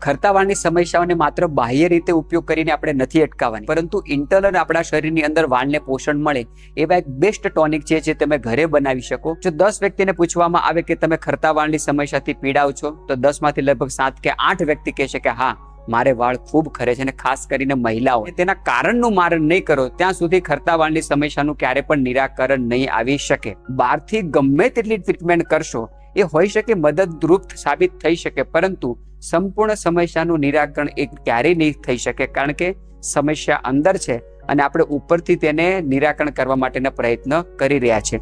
ખરતા વાળની સમસ્યાઓને માત્ર બાહ્ય રીતે ઉપયોગ કરીને આપણે નથી અટકાવવાની, પરંતુ ઇન્ટરનલ આપણા શરીરની અંદર વાળને પોષણ મળે એવા એક બેસ્ટ ટોનિક છે જે તમે ઘરે બનાવી શકો. જો 10 વ્યક્તિને પૂછવામાં આવે કે તમે ખરતા વાળની સમસ્યાથી પીડાવ છો, તો 10 માંથી લગભગ 7 કે 8 વ્યક્તિ કહેશે કે હા, મારે વાળ ખૂબ ખરે છે. અને ખાસ કરીને મહિલાઓ તેના કારણનું મારણ નહીં કરો ત્યાં સુધી ખરતા વાળની સમસ્યાનું ક્યારે પણ નિરાકરણ નહીં આવી શકે. બહારથી ગમે તેટલી ટ્રીટમેન્ટ કરશો એ હોઈ શકે મદદરૂપ સાબિત થઈ શકે, પરંતુ સંપૂર્ણ સમસ્યાનું નિરાકરણ એ ક્યારેય નહીં થઈ શકે, કારણ કે સમસ્યા અંદર છે અને આપણે ઉપરથી તેને નિરાકરણ કરવા માટેના પ્રયત્ન કરી રહ્યા છે.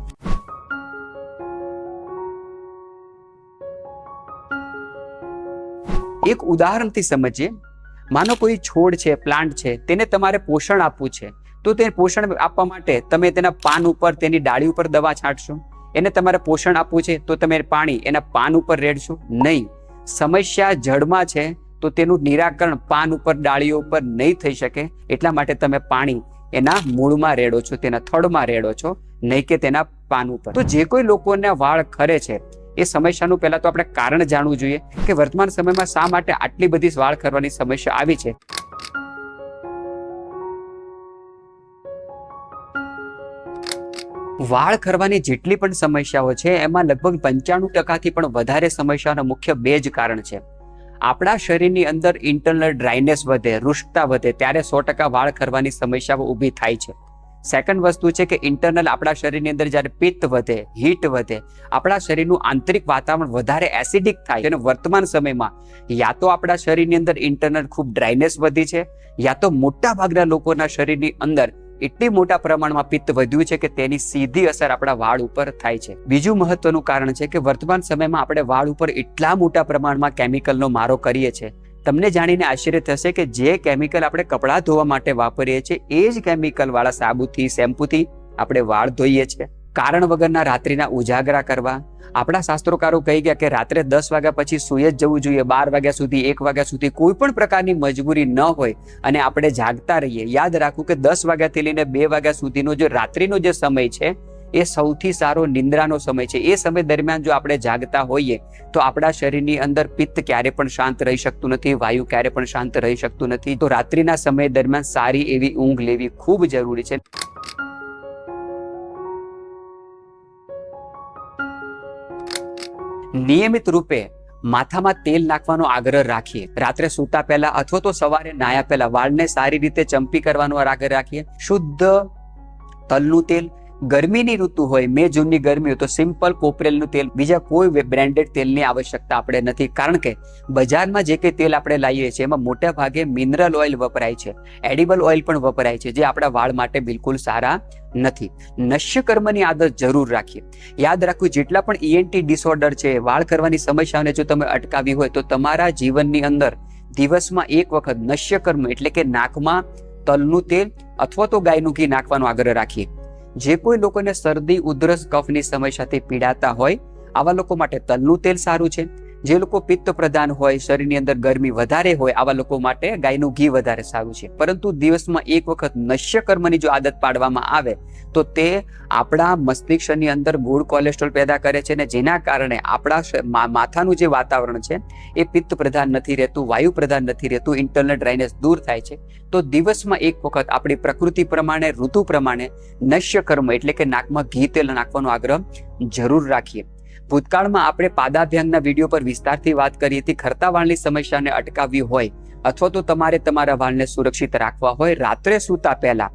એક ઉદાહરણથી સમજીએ. માનો કોઈ છોડ છે, પ્લાન્ટ છે, તેને તમારે પોષણ આપવું છે, તો તે પોષણ આપવા માટે તમે તેના પાન ઉપર, તેની ડાળી ઉપર દવા છાંટશો. એને તમારે પોષણ આપવું છે તો તમે પાણી એના પાન ઉપર રેડશો નહીં. સમસ્યા જડમાં છે તો તેનું નિરાકરણ પાન ઉપર, ડાળીઓ ઉપર નહીં થઈ શકે. એટલા માટે તમે પાણી એના મૂળમાં રેડો છો, તેના થડમાં રેડો છો, નહીં કે તેના પાન ઉપર. તો જે કોઈ લોકોને વાળ ખરે છે એ સમસ્યાનું પહેલા તો આપણે કારણ જાણવું જોઈએ કે વર્તમાન સમયમાં શા માટે આટલી બધી વાળ ખરવાની સમસ્યા આવી છે. વાળ ખરવાની જેટલી પણ સમસ્યાઓ છે એમાં લગભગ 95% થી પણ વધારે સમસ્યાઓના મુખ્ય 2 જ કારણ છે. આપણા શરીરની અંદર ઇન્ટરનલ ડ્રાયનેસ વધે, રૂષ્ટતા વધે, ત્યારે 100% વાળ ખરવાની સમસ્યાઓ ઊભી થાય છે. સેકન્ડ વસ્તુ છે કે ઇન્ટરનલ આપણા શરીરની અંદર જ્યારે પિત્ત વધે, હીટ વધે, આપણા શરીરનું આંતરિક વાતાવરણ વધારે એસિડિક થાય. અને વર્તમાન સમયમાં યા તો આપણા શરીરની અંદર ઇન્ટરનલ ખૂબ ડ્રાયનેસ વધી છે, યા તો મોટા ભાગના લોકોના શરીરની અંદર એટલી મોટા પ્રમાણમાં પિત્ત વધ્યું છે કે તેની સીધી અસર આપણા વાળ ઉપર થાય છે. બીજું મહત્વનું કારણ છે કે વર્તમાન સમયમાં આપણે વાળ ઉપર એટલા મોટા પ્રમાણમાં કેમિકલનો મારો કરીએ છીએ. તમને જાણીને આશ્ચર્ય થશે કે જે કેમિકલ આપણે કપડાં ધોવા માટે વાપરીએ છીએ એ જ કેમિકલ વાળા સાબુથી, શેમ્પૂથી આપણે વાળ ધોઈએ છીએ. કારણ વગરના રાત્રિના ઉજાગરા કરવા. આપણા શાસ્ત્રોકારો કહી ગયા કે રાત્રે 10 વાગ્યા પછી સુઈ જ જવું જોઈએ. 12 વાગ્યા સુધી, 1 વાગ્યા સુધી કોઈ પણ પ્રકારની મજબૂરી ન હોય અને આપણે જાગતા રહીએ. યાદ રાખવું કે 10 વાગ્યાથી લઈને 2 વાગ્યા સુધીનો જે રાત્રિનો જે સમય છે એ સૌથી સારો નિંદ્રાનો સમય છે. એ સમય દરમિયાન જો આપણે જાગતા હોઈએ તો આપણા શરીરની અંદર પિત્ત ક્યારે પણ શાંત રહી શકતું નથી, વાયુ ક્યારે પણ શાંત રહી શકતું નથી. તો રાત્રિના સમય દરમિયાન સારી એવી ઊંઘ લેવી ખૂબ જરૂરી છે. નિયમિત રૂપે માથામાં તેલ નાખવાનો આગ્રહ રાખીએ. રાત્રે સૂતા પહેલા અથવા તો સવારે નાયા પહેલા વાળને સારી રીતે ચંપી કરવાનો આગ્રહ રાખીએ. શુદ્ધ તલનું તેલ, ગરમીની ઋતુ હોય, મે જૂનની ગરમી હોય તો સિમ્પલ કોપરેલનું તેલ, બીજા કોઈ બ્રાન્ડેડ તેલની આવશ્યકતા આપણે નથી. કારણ કે બજારમાં જે કંઈ તેલ આપણે લાવીએ છીએ એમાં મોટા ભાગે મિનરલ ઓઇલ વપરાય છે, એડિબલ ઓઇલ પણ વપરાય છે, જે આપણા વાળ માટે બિલકુલ સારા નથી. નશ્ય કર્મની આદત જરૂર રાખીએ. યાદ રાખવું, જેટલા પણ ENT ડિસઓર્ડર છે, વાળ ખરવાની સમસ્યાઓને જો તમે અટકાવી હોય તો તમારા જીવનની અંદર દિવસમાં એક વખત નશ્ય કર્મ એટલે કે નાકમાં તલનું તેલ અથવા તો ગાયનું ઘી નાખવાનો આગ્રહ રાખીએ. જે કોઈ લોકોને શરદી, ઉધરસ, કફની સમસ્યાથી પીડાતા હોય આવા લોકો માટે તલનું તેલ સારું છે. જે લોકો પિત્ત પ્રધાન હોય, શરીરની અંદર ગરમી વધારે હોય, આવા લોકો માટે ગાયનું ઘી વધારે સારું છે. પરંતુ દિવસમાં એક વખત નશ્ય કર્મની જો આદત પાડવામાં આવે તો તે આપણા મસ્તિષ્કની અંદર ગુડ કોલેસ્ટ્રોલ પેદા કરે છે અને જેના કારણે આપણા માથાનું જે વાતાવરણ છે એ પિત્ત પ્રધાન નથી રહેતું, વાયુ પ્રધાન નથી રહેતું, ઇન્ટરનલ ડ્રાયનેસ દૂર થાય છે. તો દિવસમાં એક વખત આપણી પ્રકૃતિ પ્રમાણે, ઋતુ પ્રમાણે નશ્ય કર્મ એટલે કે નાકમાં ઘી તેલ નાખવાનો આગ્રહ જરૂર રાખીએ. ભૂતકાળમાં આપણે પાદાભ્યાંગના વિડીયો પર વિસ્તારથી વાત કરી હતી. ખરતા વાળની સમસ્યાને અટકાવવી હોય અથવા તો તમારે તમારા વાળને સુરક્ષિત રાખવા હોય, રાત્રે સૂતા પહેલા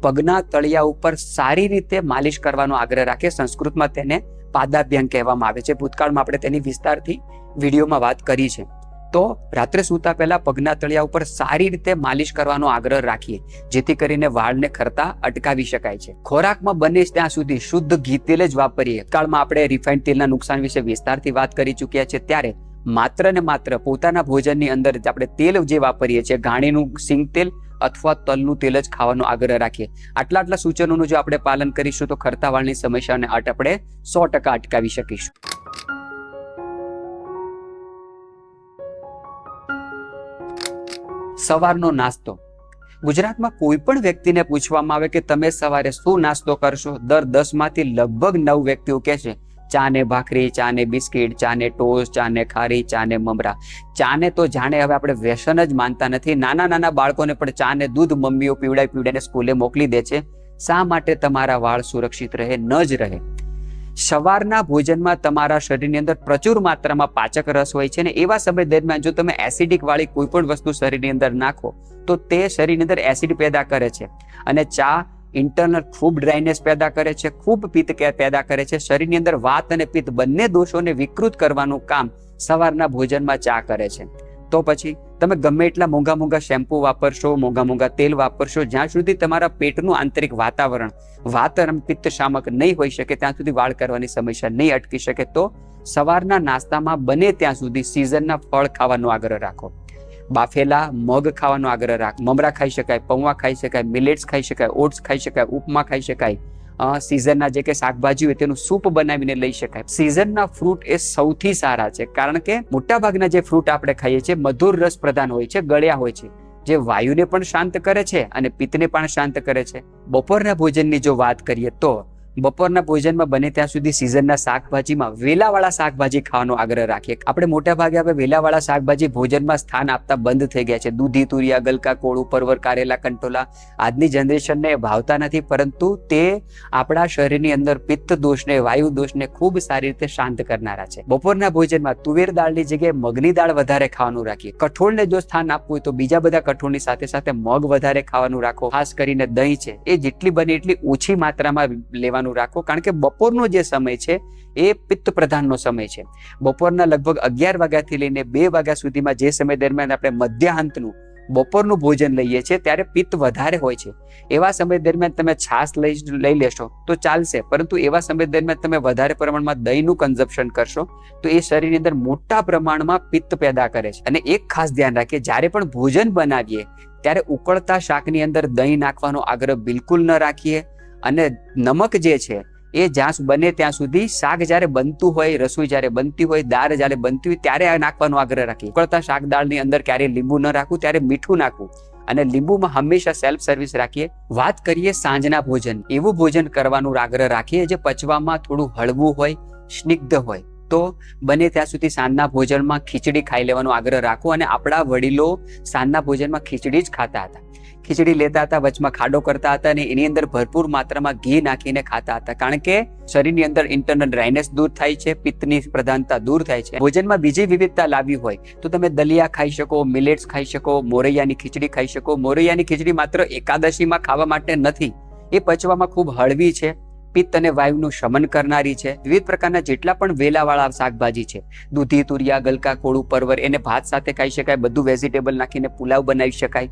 પગના તળિયા ઉપર સારી રીતે માલિશ કરવાનો આગ્રહ રાખે. સંસ્કૃતમાં તેને પાદાભ્યાંગ કહેવામાં આવે છે. ભૂતકાળમાં આપણે તેની વિસ્તારથી વિડીયોમાં વાત કરી છે. તો રાત્રે સૂતા પહેલા પગના તળિયા ઉપર સારી રીતે માલિશ કરવાનો આગ્રહ રાખીએ, જેથી કરીને વાળને ખરતા અટકાવી શકાય છે. ખોરાકમાં બને ત્યાં સુધી શુદ્ધ ઘી તેલ જ વાપરીએ. કાળમાં આપણે રિફાઇન્ડ તેલના નુકસાન વિશે વિસ્તારથી વાત કરી ચૂક્યા છે. ત્યારે માત્ર ને માત્ર પોતાના ભોજનની અંદર આપણે તેલ જે વાપરીએ છીએ, ઘાણીનું સિંગ તેલ અથવા તલનું તેલ જ ખાવાનો આગ્રહ રાખીએ. આટલા સૂચનોનું જો આપણે પાલન કરીશું તો ખરતા વાળની સમસ્યાને આપણે 100% અટકાવી શકીશું. સવારનો નાસ્તો. ગુજરાતમાં કોઈ પણ વ્યક્તિને પૂછવામાં આવે કે તમે સવારે શું નાસ્તો કરશો, દર 10 માંથી લગભગ 9 વ્યક્તિઓ કહેશે ચા ને ભાખરી, ચા ને બિસ્કિટ, ચા ને ટોસ્ટ, ચા ને ખારી, ચા ને મમરા. ચા ને તો જાણે હવે આપણે વ્યસન જ માનતા નથી. નાના નાના બાળકોને પણ ચા ને દૂધ મમ્મીઓ પીવડાવીને સ્કૂલે મોકલી દે છે. શા માટે? તમારા વાળ સુરક્ષિત રહે, ન જ રહે. સવારના ભોજનમાં તમારા શરીરની અંદર પ્રચુર માત્રામાં પાચક રસ હોય છે ને એવા સમય દરમિયાન જો તમે એસિડિક વાળી કોઈ પણ વસ્તુ શરીરની અંદર નાખો તો તે શરીરની અંદર એસિડ પેદા કરે છે. અને ચા ઇન્ટરનલ ખૂબ ડ્રાયનેસ પેદા કરે છે, ખૂબ પિત્ત પેદા કરે છે. શરીરની અંદર વાત અને પિત્ત બંને દોષોને વિકૃત કરવાનું કામ સવારના ભોજનમાં ચા કરે છે. તો પછી તમે ગમે એટલા મોંઘા મોંઘા શેમ્પુ વાપરશો, મોંઘા મોંઘા તેલ વાપરશો, જ્યાં સુધી તમારા પેટનું આંતરિક વાતાવરણ વાત અને પિત્ત શામક નહીં હોઈ શકે ત્યાં સુધી વાળ કરવાની સમસ્યા નહીં અટકી શકે. તો સવારના નાસ્તામાં બને ત્યાં સુધી સિઝનના ફળ ખાવાનો આગ્રહ રાખો. બાફેલા મગ ખાવાનો આગ્રહ રાખો. મમરા ખાઈ શકાય, પૌવા ખાઈ શકાય, મિલેટ્સ ખાઈ શકાય, ઓટ્સ ખાઈ શકાય, ઉપમા ખાઈ શકાય. સિઝનના જે કે શાકભાજી હોય તેનું સૂપ બનાવીને લઈ શકાય. સિઝનના ફ્રૂટ એ સૌથી સારા છે, કારણ કે મોટા ભાગના જે ફ્રૂટ આપણે ખાઈએ છીએ મધુર રસ પ્રધાન હોય છે, ગળ્યા હોય છે, જે વાયુને પણ શાંત કરે છે અને પિત્તને પણ શાંત કરે છે. બપોરના ભોજનની જો વાત કરીએ તો બપોરના ભોજનમાં બને ત્યાં સુધી સિઝનના શાકભાજીમાં વેલાવાળા શાકભાજી ખાવાનો આગ્રહ રાખીએ. આપણે મોટા ભાગે હવે વેલાવાળા શાકભાજી ભોજનમાં સ્થાન આપતા બંધ થઈ ગયા છે. દૂધી, તુરિયા, ગલકા, કોળું, પરવર, કારેલા, કંટોલા આજની જનરેશનને ભાવતા નથી, પરંતુ તે આપણા શરીરની અંદર પિત્ત દોષને, વાયુ દોષને ખૂબ સારી રીતે શાંત કરનારા છે. બપોરના ભોજનમાં તુવેર દાળની જગ્યાએ મગની દાળ વધારે ખાવાનું રાખીએ. કઠોળને જો સ્થાન આપવું હોય તો બીજા બધા કઠોળની સાથે સાથે મગ વધારે ખાવાનું રાખો. ખાસ કરીને દહીં છે એ જેટલી બને એટલી ઓછી માત્રામાં લેવાનું રાખો, કારણ કે બપોરનો જે સમય છે એ પિત્ત પ્રધાનનો સમય છે. બપોરના લગભગ 11 વાગ્યાથી લઈને 2 વાગ્યા સુધીમાં જે સમય દરમિયાન આપણે મધ્યાહંતનું બપોરનું ભોજન લઈએ છીએ ત્યારે પિત્ત વધારે હોય છે. એવા સમય દરમિયાન તમે છાશ લઈ લેશો તો ચાલશે, પરંતુ એવા સમય દરમિયાન તમે વધારે પ્રમાણમાં દહીંનું કન્ઝપ્શન કરશો તો એ શરીરની અંદર મોટા પ્રમાણમાં પિત્ત પેદા કરે છે. અને એક ખાસ ધ્યાન રાખીએ, જ્યારે પણ ભોજન બનાવીએ ત્યારે ઉકળતા શાકની અંદર દહીં નાખવાનો આગ્રહ બિલકુલ ન રાખીએ. અને નમક જે છે એ જ્યાં બને ત્યાં સુધી શાક જ્યારે બનતું હોય, રસોઈ જ્યારે બનતી હોય, દાળ જ્યારે બનતી હોય ત્યારે આ નાખવાનો આગ્રહ રાખીએ. ઉકળતા શાક દાળની અંદર ક્યારેય લીંબુ ન રાખવું, ત્યારે મીઠું નાખવું અને લીંબુમાં હંમેશા સેલ્ફ સર્વિસ રાખીએ. વાત કરીએ સાંજના ભોજન, એવું ભોજન કરવાનું આગ્રહ રાખીએ જે પચવામાં થોડું હળવું હોય, સ્નિગ્ધ હોય. તો બને ત્યાં સુધી સાંજના ભોજનમાં ખીચડી ખાઈ લેવાનો આગ્રહ રાખો. અને આપણા વડીલો સાંજના ભોજનમાં ખીચડી જ ખાતા હતા. ખીચડી લેતા હતા, વચમાં ખાડો કરતા હતા અને એની અંદર ભરપૂર માત્રામાં ઘી નાખીને ખાતા હતા, કારણ કે શરીરની અંદર ઇન્ટરનલ ડ્રાયનેસ દૂર થાય છે, પિત્તની પ્રધાનતા દૂર થાય છે. ભોજનમાં બીજી વિવિધતા લાવવી હોય તો તમે દલિયા ખાઈ શકો, મિલેટ્સ ખાઈ શકો, મોરૈયાની ખીચડી ખાઈ શકો. મોરૈયાની ખીચડી માત્ર એકાદશીમાં ખાવા માટે નથી, એ પચવામાં ખૂબ હળવી છે, પિત્ત અને વાયુનું શમન કરનારી છે. વિવિધ પ્રકારના જેટલા પણ વેલાવાળા શાકભાજી છે, દૂધી, તુરિયા, ગલકા, કોળું, પરવર, એને ભાત સાથે ખાઈ શકાય. બધું વેજીટેબલ નાખીને પુલાવ બનાવી શકાય.